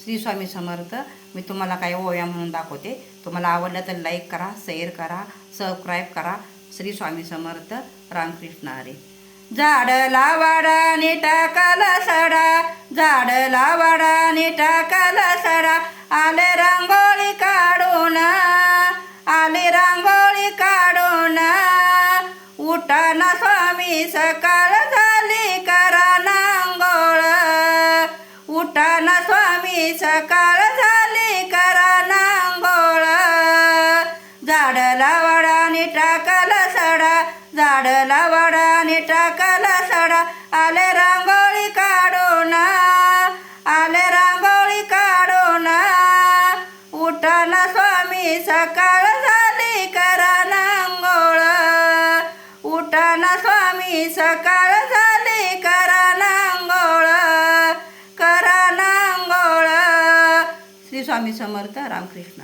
श्री स्वामी समर्थ. मी तुम्हाला काही ओव्या म्हणून दाखवते. तुम्हाला आवडलं तर लाईक करा, शेअर करा, सबस्क्राईब करा. श्री स्वामी समर्थ. रामकृष्ण हरी. झाडला वाडाने टाकाला सडा, झाडला वाडाने टाकाला सडा, आले रांगोळी काढून, आली रांगोळी काढून. उठाना स्वामी सकाळ झाली करा नांगोळ, उठाना स्वामी सकाळ झाली करा नांगोळ. झाडला वाडाने टाकाला सडा, झाडला वाडाने टाकाला सडा, आले रांगोळी काढून, आले रांगोळी काढून. उठाना स्वामी सकाळ झाली करा नांगोळ, उठाना स्वामी सकाळ झाली करा नांगोळ, करा नांगोळ. श्री स्वामी समर्थ. रामकृष्ण.